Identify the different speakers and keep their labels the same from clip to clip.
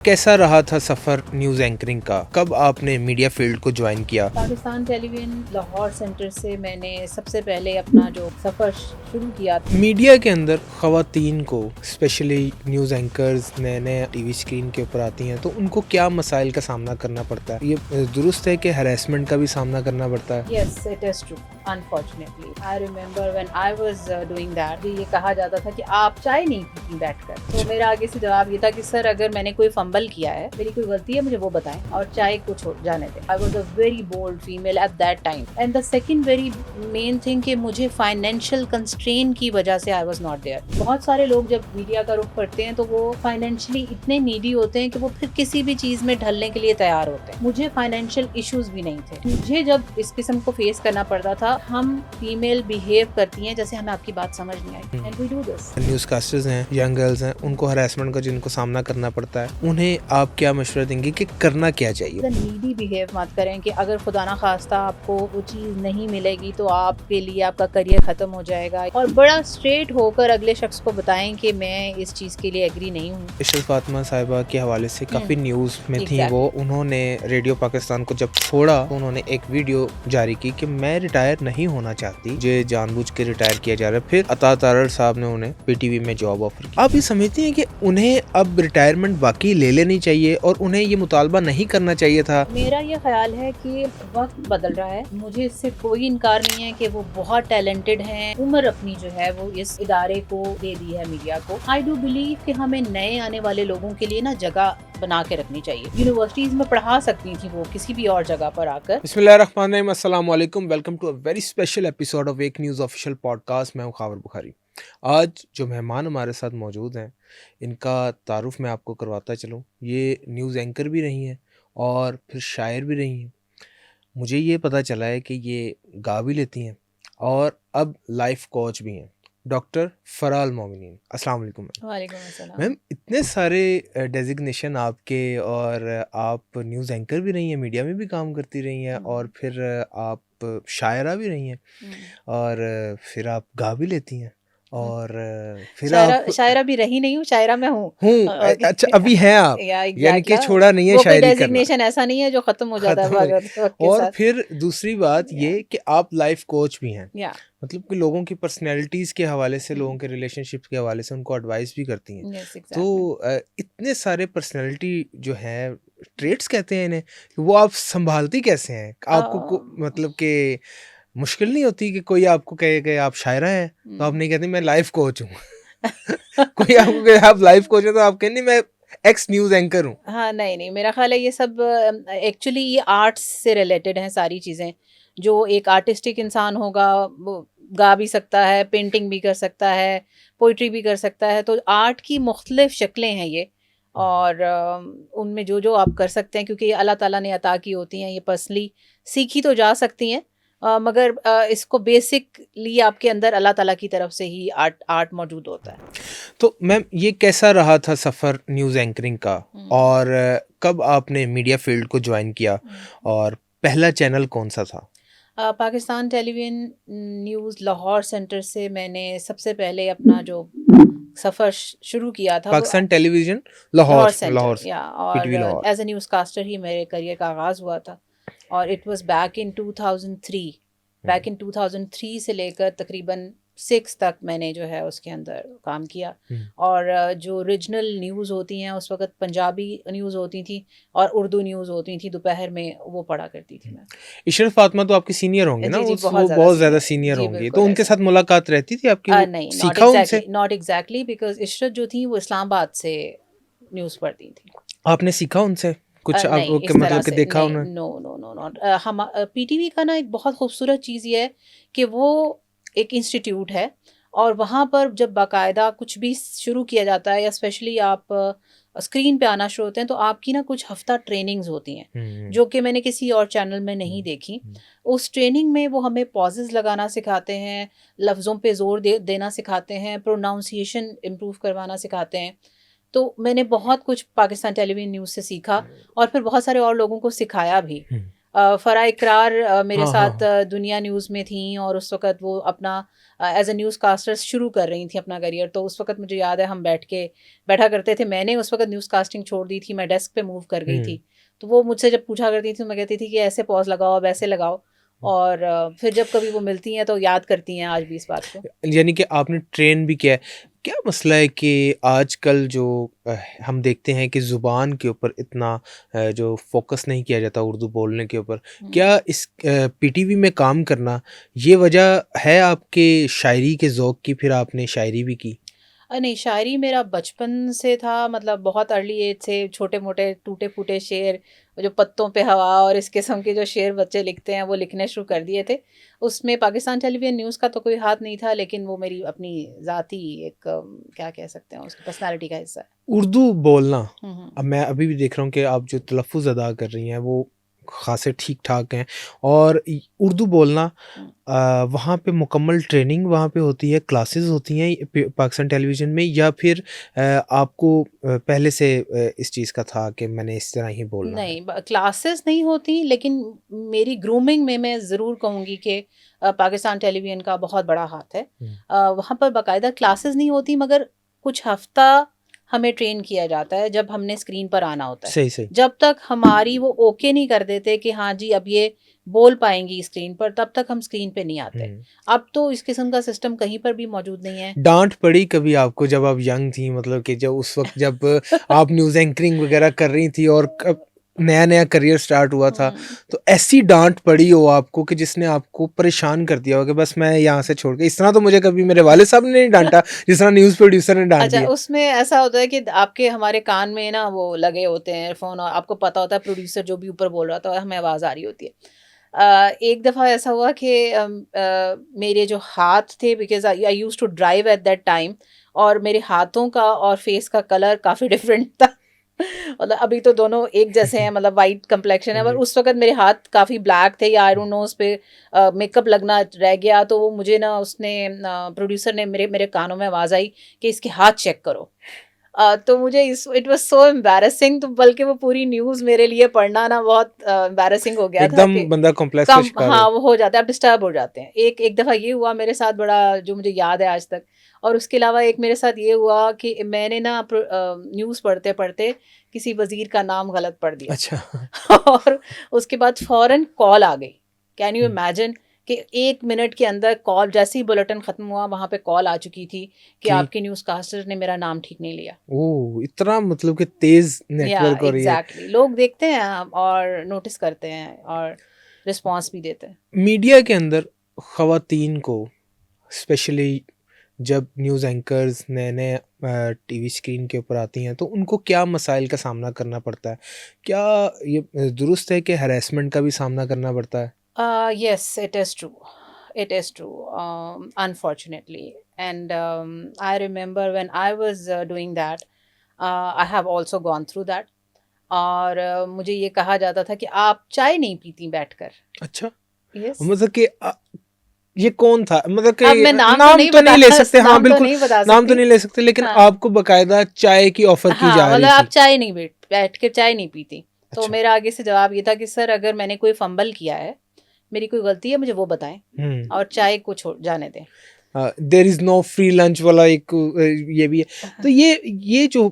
Speaker 1: कैसा रहा था सफ़र न्यूज़ एंकरिंग का? कब आपने मीडिया फील्ड को ज्वाइन किया?
Speaker 2: पाकिस्तान टेलीविज़न लाहौर सेंटर से मैंने सबसे पहले अपना जो सफ़र शुरू किया था।
Speaker 1: मीडिया के अंदर ख़वातीन को स्पेशली न्यूज़ एंकर्स नए टीवी स्क्रीन के ऊपर आती हैं तो उनको क्या मसाइल का सामना करना पड़ता है? ये दुरुस्त है कि हैरेसमेंट का भी सामना करना पड़ता है?
Speaker 2: Yes, it is true. Unfortunately I remember when I was doing that, ये कहा जाता था कि आप चाय नहीं पीती बैठकर। तो मेरा आगे से जवाब ये था कि सर, अगर मैंने कोई फंबल किया है, मेरी कोई गलती है, मुझे वो बताएं और चाय को छोड़ जाने दें। I was a very bold female at that time. And the second very main thing कि मुझे फाइनेंशियल कंस्ट्रेन की वजह से आई वाज नॉट देयर। बहुत सारे लोग जब मीडिया का रुख करते हैं तो वो फाइनेंशियली इतने नीडी होते हैं कि वो फिर किसी भी चीज में ढलने के लिए तैयार होते हैं। मुझे फाइनेंशियल इश्यूज भी नहीं थे। मुझे जब इस किस्म को फेस करना पड़ता था, हम फीमेल बिहेव करती हैं जैसे हमें आपकी बात समझ नहीं आई, and we do this.
Speaker 1: News casters हैं, यंग गर्ल्स हैं, उनको हरासमेंट का जिनको सामना करना पड़ता है, उन्हें आप क्या मशवरा देंगे कि करना क्या चाहिए?
Speaker 2: नीडी बिहेव मत करें कि अगर खुदा ना खास्ता आपको वो चीज़ नहीं मिलेगी तो आपके लिए आपका करियर ख़त्म हो जाएगा। और बड़ा स्ट्रेट होकर अगले शख्स को बताएं कि मैं इस चीज़ के लिए एग्री नहीं हूँ।
Speaker 1: इशरत फातिमा साहिबा के हवाले से काफ़ी न्यूज़ में थी
Speaker 2: Exactly.
Speaker 1: वो। उन्होंने रेडियो पाकिस्तान को जब छोड़ा तो उन्होंने एक वीडियो जारी की कि मैं रिटायर नहीं होना चाहती, मुझे जानबूझ के रिटायर किया जा रहा है। फिर अता तारड़ साहब ने उन्हें पीटीवी में जॉब ऑफर की। आप ये समझती हैं कि उन्हें अब रिटायरमेंट वाकई ले लेनी चाहिए और उन्हें ये मुतालबा नहीं करना चाहिए था?
Speaker 2: मेरा ये ख्याल है कि वक्त बदल रहा है। मुझे इससे कोई इनकार नहीं है कि वो बहुत टैलेंटेड हैं। उम्र अपनी जो है वो इस इदारे को दे दी है, मीडिया को। आई डू बिलीव कि हमें नए आने वाले लोगों के लिए ना जगह बना के रखनी चाहिए। यूनिवर्सिटीज में पढ़ा सकती थी वो किसी भी और जगह पर आकर।
Speaker 1: बिस्मिल्लाहिर्रहमानिर्रहीम, अस्सलाम वालेकुम, welcome to a very special episode of एक न्यूज़ ऑफिशियल पॉडकास्ट। मैं हूं खावर बुखारी। आज जो मेहमान हमारे साथ मौजूद हैं, इनका तारुफ मैं आपको करवाता चलूं। ये न्यूज़ एंकर भी रही हैं और फिर शायर भी रही हैं। मुझे ये पता चला है कि ये गा भी लेती हैं और अब लाइफ कोच भी हैं। डॉक्टर फ़राल मोमिनीन, अस्सलाम वालेकुम मैम।
Speaker 2: वालेकुम अस्सलाम।
Speaker 1: मैम, इतने सारे डेजिग्नेशन आपके, और आप न्यूज़ एंकर भी रही हैं, मीडिया में भी काम करती रही हैं और फिर आप शायरा भी रही हैं और फिर आप गा भी लेती हैं और फिर आप
Speaker 2: शायरा भी रही नहीं हूँ, शायरा मैं हूँ।
Speaker 1: अच्छा, अभी हैं आप,
Speaker 2: या
Speaker 1: यानी कि
Speaker 2: एग्जैक्टली,
Speaker 1: छोड़ा नहीं है
Speaker 2: वो कोई
Speaker 1: शायरी करना,
Speaker 2: डेजिग्नेशन ऐसा नहीं है जो खत्म हो जाता है
Speaker 1: खत्म है।
Speaker 2: वक्त के
Speaker 1: और
Speaker 2: साथ।
Speaker 1: फिर दूसरी बात ये कि आप लाइफ कोच भी हैं,
Speaker 2: या
Speaker 1: मतलब कि लोगों की पर्सनैलिटीज़ के हवाले से, लोगों के रिलेशनशिप्स के हवाले से उनको एडवाइस भी करती हैं।
Speaker 2: यस
Speaker 1: तो
Speaker 2: एग्जैक्टली।
Speaker 1: इतने सारे पर्सनैलिटी जो हैं, ट्रेट्स कहते हैं इन्हें, वो आप संभालती कैसे हैं? आपको मतलब कि मुश्किल नहीं होती कि कोई आपको कहे कि आप शायरा हैं तो आप नहीं कहती मैं लाइफ कोच हूँ? कोई आपको कहे आप लाइफ कोच हैं तो आप कहनी मैं एक्स न्यूज़ एंकर हूँ।
Speaker 2: हाँ, नहीं, नहीं, मेरा ख़्याल है ये सब एक्चुअली ये आर्ट्स से रिलेटेड हैं सारी चीज़ें। जो एक आर्टिस्टिक इंसान होगा, वो गा भी सकता है, पेंटिंग भी कर सकता है, पोएट्री भी कर सकता है। तो आर्ट की मुख्तलिफ़ शक्लें हैं ये, और उनमें जो-जो आप कर सकते हैं, क्योंकि ये अल्लाह ताला ने अता की होती हैं, ये पर्सनली सीखी तो जा सकती हैं। मगर इसको बेसिकली आपके अंदर अल्लाह ताला की तरफ से ही आर्ट मौजूद होता है।
Speaker 1: तो मैम, ये कैसा रहा था सफ़र न्यूज़ एंकरिंग का, और कब आपने मीडिया फील्ड को ज्वाइन किया और पहला चैनल कौन सा था?
Speaker 2: Pakistan television news Lahore centre से मैंने सबसे पहले अपना जो सफ़र शुरू किया था वो
Speaker 1: पाकिस्तान टेलीविज़न
Speaker 2: लाहौर
Speaker 1: लाहौर,
Speaker 2: सेंटर, या और
Speaker 1: PTV Lahore.
Speaker 2: As a news caster ही मेरे करियर का आगाज़ हुआ था। और it was back in 2003। Back in 2003 से लेकर तकरीबन 6 तक मैंने जो है उसके अंदर काम किया। और जो रीजनल न्यूज़ होती हैं उस वक्त पंजाबी न्यूज़ होती थी और उर्दू न्यूज़ होती थी, दोपहर में वो पढ़ा करती थी मैं।
Speaker 1: इशरत फातिमा तो आपकी सीनियर होंगे ना?
Speaker 2: जी, जी,
Speaker 1: वो बहुत ज़्यादा सीनियर
Speaker 2: जी,
Speaker 1: होंगी, तो
Speaker 2: बिल्कुल
Speaker 1: उनके
Speaker 2: ऐसा।
Speaker 1: साथ मुलाकात रहती थी आपकी? वो
Speaker 2: नहीं,
Speaker 1: सीखा उनसे?
Speaker 2: नॉट एग्जैक्टली, बिकॉज़ इशरत जो थी वो इस्लामाबाद से न्यूज़ पढ़ती थी।
Speaker 1: आपने सीखा उनसे कुछ? आप
Speaker 2: नहीं,
Speaker 1: के
Speaker 2: इस तरह
Speaker 1: मतलब कि
Speaker 2: से
Speaker 1: देखा
Speaker 2: नहीं,
Speaker 1: उन्हें?
Speaker 2: नो, नो, नो, नॉट हम पीटीवी का ना एक बहुत खूबसूरत चीज़ ये है कि वो एक इंस्टीट्यूट है, और वहाँ पर जब बाकायदा कुछ भी शुरू किया जाता है, या स्पेशली आप स्क्रीन पे आना शुरू होते हैं, तो आपकी ना कुछ हफ्ता ट्रेनिंग्स होती हैं जो कि मैंने किसी और चैनल में नहीं देखी। उस ट्रेनिंग में वो हमें पॉजेस लगाना सिखाते हैं, लफ्ज़ों पे ज़ोर देना सिखाते हैं, प्रोनाउंसिएशन इम्प्रूव करवाना सिखाते हैं। तो मैंने बहुत कुछ पाकिस्तान टेलीविज़न न्यूज़ से सीखा और फिर बहुत सारे और लोगों को सिखाया भी। फराह इकरार मेरे
Speaker 1: हाँ,
Speaker 2: साथ
Speaker 1: हाँ।
Speaker 2: दुनिया न्यूज़ में थी और उस वक़्त वो अपना एज़ अ न्यूज़ कास्टर शुरू कर रही थी अपना करियर। तो उस वक़्त मुझे याद है हम बैठा करते थे। मैंने उस वक़्त न्यूज़ कास्टिंग छोड़ दी थी, मैं डेस्क पे मूव कर गई
Speaker 1: हुँ।
Speaker 2: थी। तो वो मुझसे जब पूछा करती थी तो मैं कहती थी कि ऐसे पॉज़ लगाओ, वैसे लगाओ और फिर जब कभी वो मिलती हैं तो याद करती हैं आज भी इस बात को।
Speaker 1: यानी कि आपने ट्रेन भी किया है। क्या मसला है कि आजकल जो हम देखते हैं कि ज़ुबान के ऊपर इतना जो फ़ोकस नहीं किया जाता उर्दू बोलने के ऊपर।
Speaker 2: हुँ।
Speaker 1: क्या इस पीटीवी में काम करना ये वजह है आपके शायरी के ज़ौक़ की, फिर आपने शायरी भी की?
Speaker 2: नहीं, शायरी मेरा बचपन से था, मतलब बहुत अर्ली एज से छोटे-मोटे टूटे-फूटे शेर, जो पत्तों पे हवा और इस किस्म के जो शेर बच्चे लिखते हैं वो लिखने शुरू कर दिए थे। उसमें पाकिस्तान टेलीविज़न न्यूज़ का तो कोई हाथ नहीं था, लेकिन वो मेरी अपनी ज़ाती एक क्या कह सकते हैं उसकी पर्सनैलिटी का हिस्सा है।
Speaker 1: उर्दू बोलना,
Speaker 2: हुँ, हुँ।
Speaker 1: अब मैं अभी भी देख रहा हूँ कि आप जो तलफ़्फ़ुज़ अदा कर रही हैं वो ख़ासे ठीक-ठाक हैं और उर्दू बोलना
Speaker 2: हुँ।
Speaker 1: वहाँ पे मुकम्मल ट्रेनिंग वहाँ पे होती है, क्लासेस होती हैं पाकिस्तान टेलीविज़न में, या फिर आपको पहले से इस चीज़ का था कि मैंने इस तरह ही बोलना है?
Speaker 2: नहीं, क्लासेस नहीं होती, लेकिन मेरी ग्रूमिंग में मैं ज़रूर कहूँगी कि पाकिस्तान टेलीविज़न का बहुत बड़ा हाथ है।
Speaker 1: हुँ।
Speaker 2: वहाँ पर बाकायदा क्लासेस नहीं होती, मगर कुछ हफ्ता हमें ट्रेन किया जाता है जब हमने स्क्रीन पर आना होता है।
Speaker 1: सही, सही।
Speaker 2: जब तक हमारी वो ओके नहीं कर देते कि हाँ जी अब ये बोल पाएंगी स्क्रीन पर, तब तक हम स्क्रीन पे नहीं आते।
Speaker 1: हुँ।
Speaker 2: अब तो इस किस्म का सिस्टम कहीं पर भी मौजूद नहीं है।
Speaker 1: डाँट पड़ी कभी आपको जब आप यंग थी, मतलब कि जब उस वक़्त जब आप न्यूज़ एंकरिंग वग़ैरह कर रही थी और कब नया-नया करियर स्टार्ट हुआ था,
Speaker 2: हम्म।
Speaker 1: तो ऐसी डाँट पड़ी हो आपको कि जिसने आपको परेशान कर दिया हो कि बस मैं यहाँ से छोड़ के, इस तरह तो मुझे कभी मेरे वालिद साहब ने नहीं डाँटा, जिस तरह न्यूज़ प्रोड्यूसर ने डाँट
Speaker 2: अच्छा,
Speaker 1: दिया?
Speaker 2: उसमें ऐसा होता है कि आपके हमारे कान में ना वो लगे होते हैं ईयरफ़ोन और आपको पता होता है प्रोड्यूसर जो भी ऊपर बोल रहा था हमें आवाज़ आ रही होती है। एक दफ़ा ऐसा हुआ कि मेरे जो हाथ थे, because I I used to drive at that time, और मेरे हाथों का और फेस का कलर काफ़ी डिफरेंट था। मतलब अभी तो दोनों एक जैसे हैं, मतलब वाइट कम्प्लेक्शन है, पर
Speaker 1: जी।
Speaker 2: उस वक़्त मेरे हाथ काफ़ी ब्लैक थे, या आई डोंट नो उस पे मेकअप लगना रह गया, तो वो मुझे ना उसने प्रोड्यूसर ने मेरे मेरे कानों में आवाज़ आई कि इसके हाथ चेक करो। तो मुझे इस इट वाज़ सो एम्बैरेसिंग, तो बल्कि वो पूरी न्यूज़ मेरे लिए पढ़ना ना बहुत एम्बैरेसिंग हो गया था
Speaker 1: एकदम
Speaker 2: कि
Speaker 1: बंदा कॉम्प्लेक्स का
Speaker 2: कम,
Speaker 1: शिकार
Speaker 2: हाँ,
Speaker 1: हो।
Speaker 2: वो हो जाता है, आप डिस्टर्ब हो जाते हैं। एक एक दफ़ा ये हुआ मेरे साथ बड़ा, जो मुझे याद है आज तक। और उसके अलावा एक मेरे साथ ये हुआ कि मैंने ना न्यूज़ पढ़ते-पढ़ते किसी वज़ीर का नाम गलत पढ़ दिया।
Speaker 1: अच्छा।
Speaker 2: और उसके बाद फ़ौरन कॉल आ गई। Can you
Speaker 1: hmm.
Speaker 2: इमेजिन कि 1 मिनट के अंदर कॉल, जैसे ही बुलेटिन ख़त्म हुआ वहाँ पे कॉल आ चुकी थी कि
Speaker 1: कि
Speaker 2: आपके न्यूज़ कास्टर ने मेरा नाम ठीक नहीं लिया।
Speaker 1: ओह! इतना मतलब कि तेज़
Speaker 2: या
Speaker 1: नेटवर्क और ये
Speaker 2: एग्ज़ैक्टली, लोग देखते हैं और नोटिस करते हैं और रिस्पॉन्स भी देते हैं।
Speaker 1: मीडिया के अंदर ख़वातीन को स्पेशली जब न्यूज़ एंकर्स नए-नए टीवी स्क्रीन के ऊपर आती हैं, तो उनको क्या मसाइल का सामना करना पड़ता है? क्या ये दुरुस्त है कि हैरेसमेंट का भी सामना करना पड़ता है?
Speaker 2: Yes, it is true. It is true, unfortunately. And I remember when I was doing that, I have also gone through that. और मुझे ये कहा जाता था कि आप चाय नहीं पीती बैठकर।
Speaker 1: अच्छा,
Speaker 2: यस।
Speaker 1: मतलब कि ये कौन था? मतलब
Speaker 2: अब मैं
Speaker 1: कि
Speaker 2: नाम तो
Speaker 1: नाम
Speaker 2: नहीं
Speaker 1: तो नहीं ले
Speaker 2: बता
Speaker 1: सकते, हाँ,
Speaker 2: नाम तो
Speaker 1: बिल्कुल,
Speaker 2: नहीं बता
Speaker 1: नाम तो
Speaker 2: सकती।
Speaker 1: नहीं ले सकते, लेकिन
Speaker 2: हाँ।
Speaker 1: आपको बाकायदा चाय की ऑफ़र की
Speaker 2: हाँ,
Speaker 1: जा
Speaker 2: मतलब
Speaker 1: रही
Speaker 2: आप
Speaker 1: थी।
Speaker 2: चाय नहीं बैठ के चाय नहीं पीती। तो
Speaker 1: अच्छा।
Speaker 2: मेरा आगे से जवाब ये था कि सर अगर मैंने कोई फंबल किया है, मेरी कोई गलती है, मुझे वो बताएँ
Speaker 1: हुँ।
Speaker 2: और चाय को छोड़ जाने दें।
Speaker 1: There is no free lunch वाला एक ये भी है। तो ये जो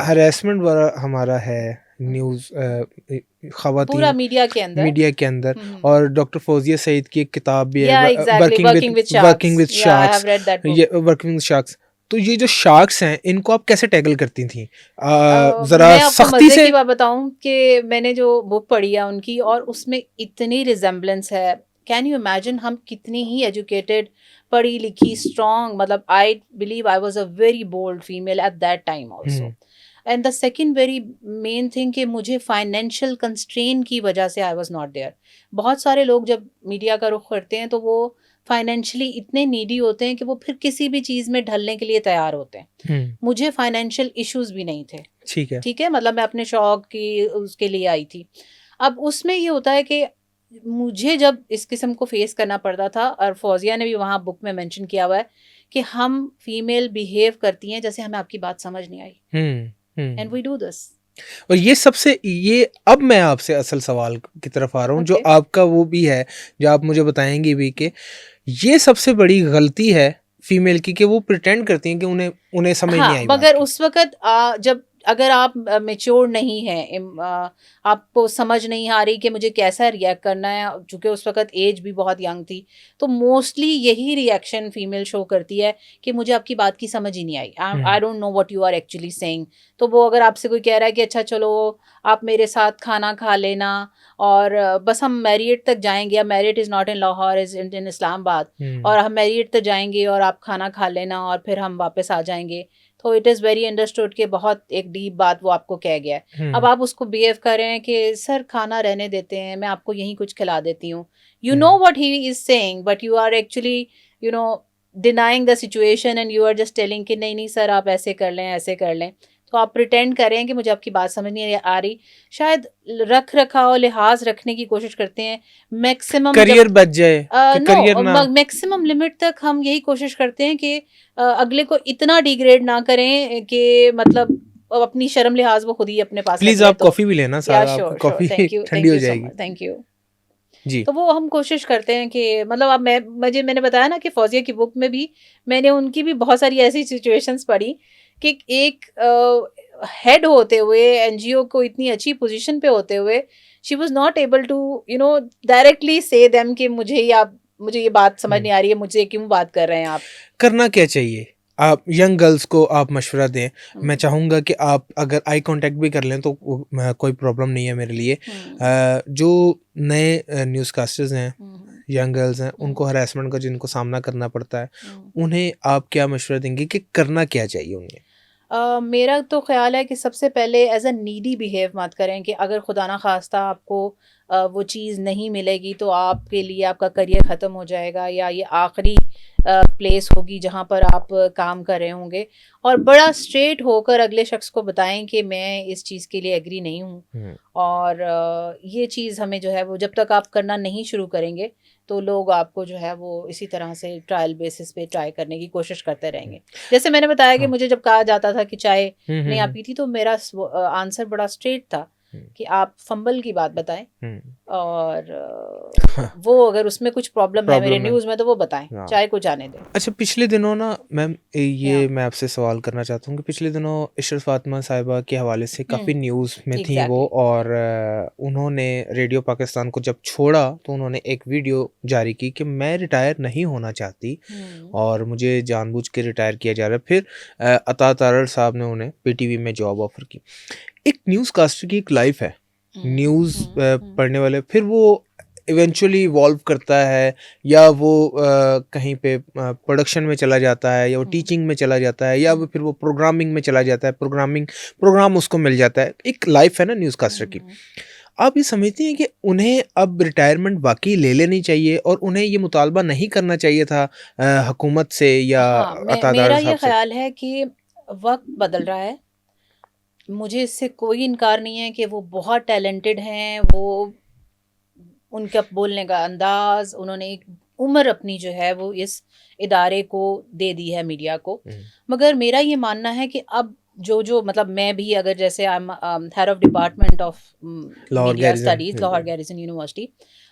Speaker 1: हैरेसमेंट वाला हमारा है न्यूज़
Speaker 2: पूरा
Speaker 1: ख़वातीन
Speaker 2: मीडिया के अंदर।
Speaker 1: मीडिया के अंदर,
Speaker 2: हुँ, हुँ।
Speaker 1: और डॉक्टर फ़ौज़िया सईद की एक किताब भी है,
Speaker 2: या exactly,
Speaker 1: working with
Speaker 2: I
Speaker 1: sharks,
Speaker 2: have read that book.
Speaker 1: ये वर्किंग विद शार्क्स। तो ये जो शार्क्स हैं, इनको आप कैसे टैकल करती थीं? ज़रा
Speaker 2: मैं आपको
Speaker 1: सख्ती
Speaker 2: मज़े
Speaker 1: से?
Speaker 2: की बात बताऊँ कि मैंने जो बुक पढ़ी है उनकी, और उसमें इतनी रिज़ेम्बलेंस है। कैन यू इमेजिन हम कितनी ही एजुकेटेड, पढ़ी-लिखी, स्ट्रॉन्ग, मतलब I believe I was a very bold female at that time also.
Speaker 1: Hmm.
Speaker 2: And the second very main thing कि मुझे फाइनेंशियल कंस्ट्रेन की वजह से आई वाज़ नॉट देयर। बहुत सारे लोग जब मीडिया का रुख करते हैं तो वो फाइनेंशियली इतने नीडी होते हैं कि वो फिर किसी भी चीज़ में ढलने के लिए तैयार होते हैं।
Speaker 1: हुँ।
Speaker 2: मुझे फाइनेंशियल इश्यूज़ भी नहीं थे।
Speaker 1: ठीक है।
Speaker 2: ठीक है? मतलब मैं अपने शौक की उसके लिए आई थी। अब उसमें ये होता है कि मुझे जब इस किस्म को फ़ेस करना पड़ता था, और फ़ौज़िया ने भी वहाँ बुक में मेंशन किया हुआ है कि हम फीमेल बिहेव करती हैं जैसे हमें आपकी बात समझ नहीं आई,
Speaker 1: hmm,
Speaker 2: and
Speaker 1: hmm.
Speaker 2: We do this.
Speaker 1: और ये अब मैं आपसे असल सवाल की तरफ आ रहा हूँ, जो
Speaker 2: ओके।
Speaker 1: आपका वो भी है, जो आप मुझे बताएँगी भी कि ये सबसे बड़ी गलती है फीमेल की कि वो प्रिटेंड करती हैं कि उन्हें उन्हें समझ नहीं
Speaker 2: हाँ,
Speaker 1: आई बात
Speaker 2: मगर
Speaker 1: की।
Speaker 2: उस वक़्त जब अगर आप मैच्योर नहीं हैं, आपको समझ नहीं आ रही कि मुझे कैसा रिएक्ट करना है, चूँकि उस वक़्त एज भी बहुत यंग थी, तो मोस्टली यही रिएक्शन फीमेल शो करती है कि मुझे आपकी बात की समझ ही नहीं आई। I
Speaker 1: hmm,
Speaker 2: I don't know what you are actually saying. तो वो अगर आपसे कोई कह रहा है कि अच्छा चलो आप मेरे साथ खाना खा लेना और बस हम मैरियट तक जाएँगे, या Marriott is not in Lahore, is in Islamabad,
Speaker 1: hmm,
Speaker 2: और हम मैरियट तक जाएँगे और आप खाना खा लेना और फिर हम वापस आ जाएँगे। तो इट इज़ वेरी अंडरस्टूड कि बहुत एक डीप बात वो आपको कह गया है। अब
Speaker 1: हुँ,
Speaker 2: आप उसको बिहेव कर रहे हैं कि सर खाना रहने देते हैं, मैं आपको यहीं कुछ खिला देती हूँ। You know
Speaker 1: hmm,
Speaker 2: what he is saying, but you are actually you know denying the situation and you are just telling कि नहीं, नहीं सर आप ऐसे कर लें, ऐसे कर लें। तो आप प्रिटेंड कर रहे हैं कि मुझे आपकी बात समझ नहीं आ रही। शायद रख-रखाव, लिहाज़ रखने की कोशिश करते हैं। मैक्सिमम जब
Speaker 1: करियर बच जाए कि करियर
Speaker 2: नो,
Speaker 1: ना।
Speaker 2: मैक्सिमम लिमिट तक हम यही कोशिश करते हैं कि अगले को इतना डिग्रेड ना करें कि मतलब अपनी शर्म लिहाज वो खुद ही अपने पास रख
Speaker 1: प्लीज़
Speaker 2: ले।
Speaker 1: आप
Speaker 2: तो
Speaker 1: कॉफ़ी भी लेना,
Speaker 2: या
Speaker 1: साथ आपकी
Speaker 2: श्योर श्योर,
Speaker 1: कॉफ़ी ठंडी
Speaker 2: थैंक
Speaker 1: हो
Speaker 2: यू सो
Speaker 1: जाएगी।
Speaker 2: Much, thank you.
Speaker 1: जी।
Speaker 2: तो वो हम कोशिश करते हैं कि मतलब अब मैंने बताया ना कि फौजिया की बुक में भी मैंने उनकी भी बहुत सारी ऐसी सिचुएशंस पढ़ी कि एक हेड होते हुए, एनजीओ को इतनी अच्छी पोजीशन पे होते हुए, she was not able to directly say them कि मुझे ये बात समझ
Speaker 1: हुँ।
Speaker 2: नहीं आ रही है, मुझे क्यों बात कर रहे हैं आप।
Speaker 1: करना क्या चाहिए? आप यंग गर्ल्स को आप मशवरा दें। मैं
Speaker 2: हम्म,
Speaker 1: चाहूँगा कि आप अगर आई कॉन्टैक्ट भी कर लें तो कोई प्रॉब्लम नहीं है मेरे लिए।
Speaker 2: हम्म,
Speaker 1: जो नए न्यूज़कास्टर्स हैं,
Speaker 2: हम्म,
Speaker 1: यंग गर्ल्स हैं, उनको
Speaker 2: हम्म,
Speaker 1: हरासमेंट का जिनको सामना करना पड़ता है,
Speaker 2: हम्म।
Speaker 1: उन्हें आप क्या मशवरा देंगे कि करना क्या चाहिए उन्हें?
Speaker 2: मेरा तो ख़्याल है कि सबसे पहले एज़ अ नीडी बिहेव मत करें, कि अगर खुदा ना ख़ास्ता आपको वो चीज़ नहीं मिलेगी तो आपके लिए आपका करियर ख़त्म हो जाएगा, या ये आखिरी प्लेस होगी जहाँ पर आप काम कर रहे होंगे। और बड़ा स्ट्रेट होकर अगले शख्स को बताएं कि मैं इस चीज़ के लिए एग्री नहीं हूँ,
Speaker 1: हुँ,
Speaker 2: और ये चीज़ हमें जो है वो जब तक आप करना नहीं शुरू करेंगे तो लोग आपको जो है वो इसी तरह से ट्रायल बेसिस पे ट्राई करने की कोशिश करते
Speaker 1: हुँ।
Speaker 2: रहेंगे। जैसे मैंने बताया कि
Speaker 1: हाँ।
Speaker 2: मुझे जब कहा जाता था कि चाय
Speaker 1: हुँ, हुँ,
Speaker 2: नहीं आप
Speaker 1: हुँ,
Speaker 2: पी थी, तो मेरा आंसर बड़ा स्ट्रेट था
Speaker 1: हुँ,
Speaker 2: कि आप फंबल की बात बताएं,
Speaker 1: हुँ।
Speaker 2: और वो अगर उसमें कुछ प्रॉब्लम है मेरे
Speaker 1: प्रॉब्लम है।
Speaker 2: न्यूज़ में तो वो बताएं,
Speaker 1: हाँ।
Speaker 2: चाय को जाने दें।
Speaker 1: अच्छा, पिछले दिनों ना मैम,
Speaker 2: या
Speaker 1: ये मैं आपसे सवाल करना चाहता हूँ कि पिछले दिनों इशरत फातिमा साहिबा के हवाले से काफ़ी
Speaker 2: हम्म,
Speaker 1: न्यूज़ में थी वो,
Speaker 2: एग्जैक्टली।
Speaker 1: और उन्होंने रेडियो पाकिस्तान को जब छोड़ा तो उन्होंने एक वीडियो जारी की कि मैं रिटायर नहीं होना चाहती
Speaker 2: हम्म,
Speaker 1: और मुझे जानबूझ के रिटायर किया जा रहा है। फिर अता तारड़ साहब ने उन्हें पीटीवी में जॉब ऑफ़र की। एक न्यूज़ कास्टर की एक लाइफ़ है।
Speaker 2: हम्म,
Speaker 1: न्यूज़
Speaker 2: हम्म,
Speaker 1: पढ़ने वाले, फिर वो इवेंचुअली इवॉल्व करता है, या वो कहीं पे प्रोडक्शन में चला जाता है, या वो
Speaker 2: हम्म,
Speaker 1: टीचिंग में चला जाता है, या वो
Speaker 2: हम्म,
Speaker 1: फिर वो प्रोग्रामिंग में चला जाता है, प्रोग्राम उसको मिल जाता है। एक लाइफ है ना न्यूज़कास्टर की।
Speaker 2: हम्म।
Speaker 1: आप ये समझती हैं कि उन्हें अब रिटायरमेंट वाक़ई ले लेनी चाहिए और उन्हें ये मुतालबा नहीं करना चाहिए था हुकूमत से या
Speaker 2: हाँ,
Speaker 1: अता तारड़
Speaker 2: मेरा
Speaker 1: साहब
Speaker 2: ये
Speaker 1: से?
Speaker 2: ख्याल है कि वक्त बदल रहा है। मुझे इससे कोई इनकार नहीं है कि वो बहुत टैलेंटेड हैं, वो उनका बोलने का अंदाज़, उन्होंने एक उम्र अपनी जो है वो इस इदारे को दे दी है, मीडिया को।
Speaker 1: हुँ,
Speaker 2: मगर मेरा ये मानना है कि अब जो मतलब मैं भी अगर जैसे I am head of department of
Speaker 1: Lahore
Speaker 2: media
Speaker 1: garrison.
Speaker 2: Studies,
Speaker 1: hmm,
Speaker 2: Lahore garrison university.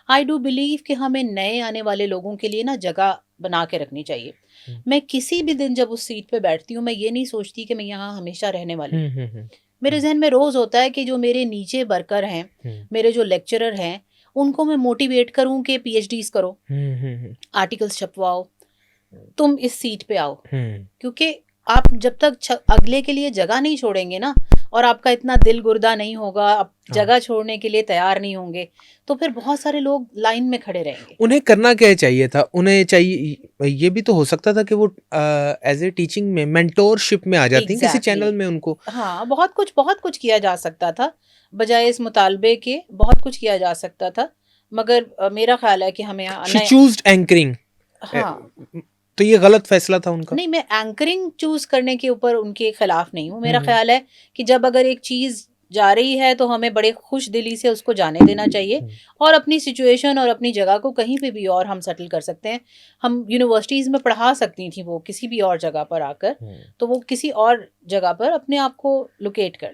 Speaker 2: I do believe कि हमें नए आने वाले लोगों के लिए ना जगह बना के रखनी चाहिए।
Speaker 1: हुँ,
Speaker 2: मैं किसी भी दिन जब उस सीट पे बैठती हूँ, मैं ये नहीं सोचती कि मैं यहाँ हमेशा रहने वाली
Speaker 1: हुँ,
Speaker 2: हूँ।
Speaker 1: हुँ, हुँ,
Speaker 2: मेरे ज़हन में रोज़ होता है कि जो मेरे नीचे वर्कर हैं,
Speaker 1: हुँ,
Speaker 2: मेरे जो लेक्चरर हैं, उनको मैं मोटिवेट करूँ कि पीएचडीज़ करो,
Speaker 1: हुँ, हुँ, हुँ,
Speaker 2: आर्टिकल्स छपवाओ, तुम इस सीट पे आओ।
Speaker 1: हुँ,
Speaker 2: क्योंकि आप जब तक अगले के लिए जगह नहीं छोड़ेंगे ना, और आपका इतना दिल गुर्दा नहीं होगा, आप
Speaker 1: हाँ।
Speaker 2: जगह छोड़ने के लिए तैयार नहीं होंगे, तो फिर बहुत सारे लोग लाइन में खड़े रहेंगे।
Speaker 1: उन्हें करना क्या चाहिए था? उन्हें चाहिए ये भी तो हो सकता था कि वो एज़ ए टीचिंग में मेंटोरशिप में आ जाती हैं किसी
Speaker 2: एग्ज़ैक्टली।
Speaker 1: चैनल में उनको।
Speaker 2: हाँ, बहुत कुछ किया जा सकता था। बजाय इस मुतालबे के बहुत कुछ किया जा सकता था। मगर मेरा ख़्याल है कि हमें
Speaker 1: शी
Speaker 2: नए।
Speaker 1: चूज़्ड एंकरिंग। अ,
Speaker 2: हाँ,
Speaker 1: तो ये गलत फैसला था उनका?
Speaker 2: नहीं, मैं एंकरिंग चूज़ करने के ऊपर उनके खिलाफ नहीं हूँ।
Speaker 1: हुँ,
Speaker 2: मेरा
Speaker 1: हुँ,
Speaker 2: ख़्याल है कि जब अगर एक चीज़ जा रही है तो हमें बड़े खुश दिली से उसको जाने देना चाहिए,
Speaker 1: हुँ,
Speaker 2: और अपनी सिचुएशन और अपनी जगह को कहीं पे भी और हम सेटल कर सकते हैं। हम यूनिवर्सिटीज़ में पढ़ा सकती थी वो किसी भी और जगह पर आकर,
Speaker 1: हुँ।
Speaker 2: तो वो किसी और जगह पर अपने आप को लोकेट कर